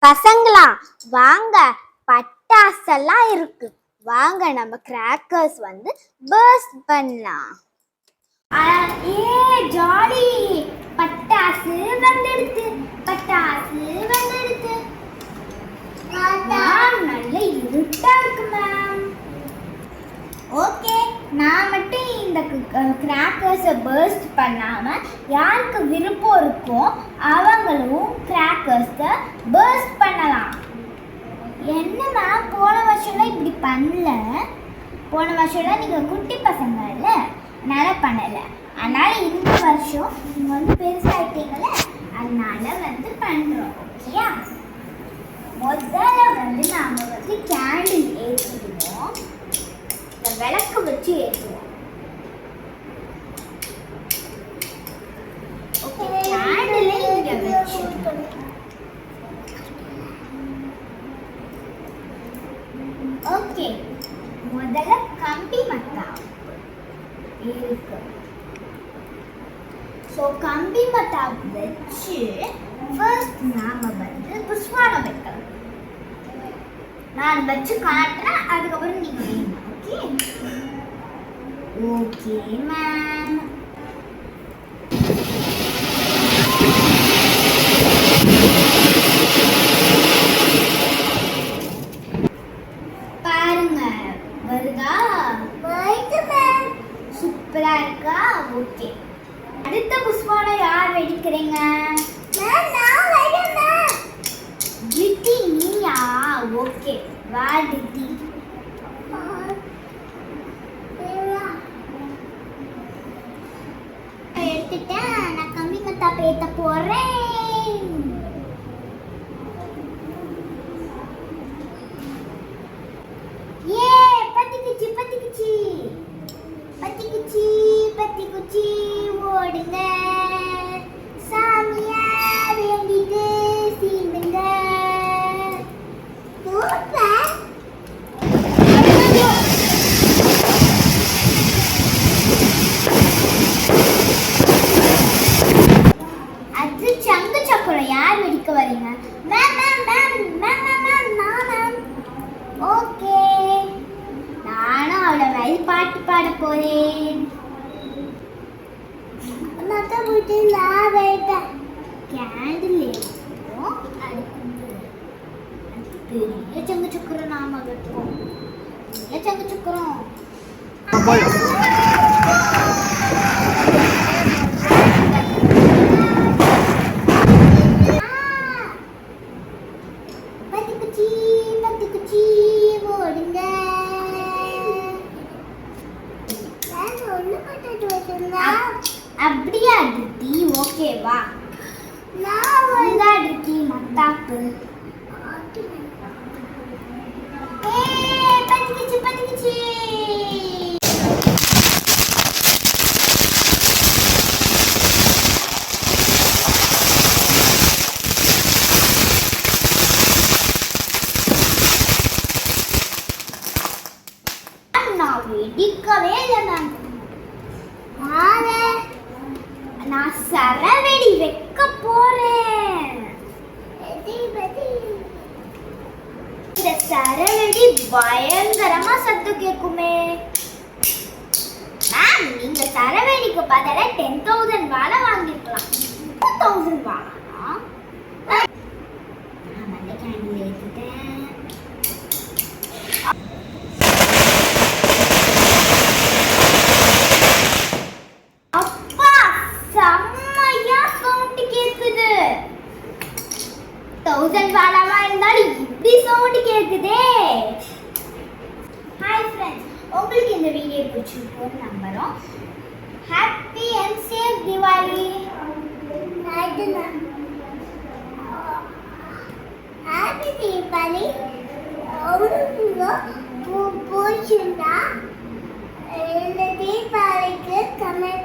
பசங்களா வாங்க, பட்டாசெல்லாம் இருக்கு. வாங்க நம்ம கிராக்கர்ஸ் வந்து பர்ஸ்ட் பண்ணலாம். ஜாலி, பட்டாசு வந்துடுது, பட்டாசு வந்துடுது. நல்ல இருட்டா இருக்கு மேம். ஓகே, நான் மட்டும் இந்த கிராக்கர்ஸை பர்ஸ்ட் பண்ணாமல் யாருக்கு விருப்பம் இருக்கோ அவங்களும் கிராக்கர்ஸை பர்ஸ்ட் பண்ணலாம். என்ன மேம், போன வருஷம்லாம் இப்படி பண்ணல. போன வருஷம்லாம் நீங்கள் குட்டி பசங்க இல்லை, அதனால் பண்ணலை. அதனால் இந்த வருஷம் நீங்கள் வந்து பெருசாகிட்டீங்களே, அதனால் வந்து பண்ணுறோம். ஓகேயா? முதல்ல வந்து நாம் வந்து கேண்டில் ஏற்றிடுவோம். விளக்கு வச்சு ஏற்றுவோம். ஓகே, முதல்ல கம்பி மத்தா இருக்கு. ஸோ கம்பி மத்தா வச்சு ஃபர்ஸ்ட் நாம வந்து புஷ்வானம் வைக்கலாம். நான் வச்சு காட்டுறேன், அதுக்கப்புறம் நீங்க வைங்க. Okay ma'am. பாருங்க, வருதா? வருது மேம். சூப்பரா இருக்கா? ஓகே, அடுத்த புஷ்வானம் யார் வெடிக்கிறீங்க? நான் வெடிக்கிறேன். கிட்டி நீயா? ஓகே, வா கிட்டி. நான் கம்பி மத்தா பேத்த போறேன். ஏ பத்திக்குச்சி பத்திக்குச்சி பத்திக்குச்சி பத்திக்குச்சி ஓடுங்க, சாமியா வேண்டிட்டு சீந்துங்க. அது சங்கு சக்கரம் யார் வெடிக்க வரீங்க? Ma'am ma'am ma'am ma'am ma'am ma'am நான் மேம். ஓகே, நானும் அவளை மாதிரி பாட்டு பாட போறேன். மத்த வீட்டு நான் வைப்பேன். கேண்டில் எடுப்போம். பெரிய சங்கு சக்கரம் நாம வைப்போம். பெரிய சங்கு சக்கரம். அப்படியா டிட்டி? ஓகேவா? நான் வந்தா டிட்டி மத்தாப்பு. பத்திக்குச்சி பத்திக்குச்சி. நான் வெடிக்கவே இல்லை மேம். நான் சரவெடி வைக்க போறேன். இந்த சரவெடி பயங்கரமா சத்தம் கேட்குமே மேம். நீங்க சரவெடிக்கு பதிலா 10,000 வாழை வாங்கிக்கலாம். 2,000 வாழா? நான் வந்து கேண்டில் ஏற்றிட்டேன். செம்மையா சவுண்ட் கேக்குது. 1000 வாழாவா இருந்தாலும் இப்படி சவுண்ட் கேக்குதே. ஹாய் ஃப்ரெண்ட்ஸ், உங்களுக்கு இந்த வீடியோ பிடிச்சிருக்கும்னு நம்புறோம். Happy and safe Deepavali. Happy Deepavali. உங்களுக்கு பிடிச்சிருந்தா இந்த தீபாவளிக்கு கமெண்ட்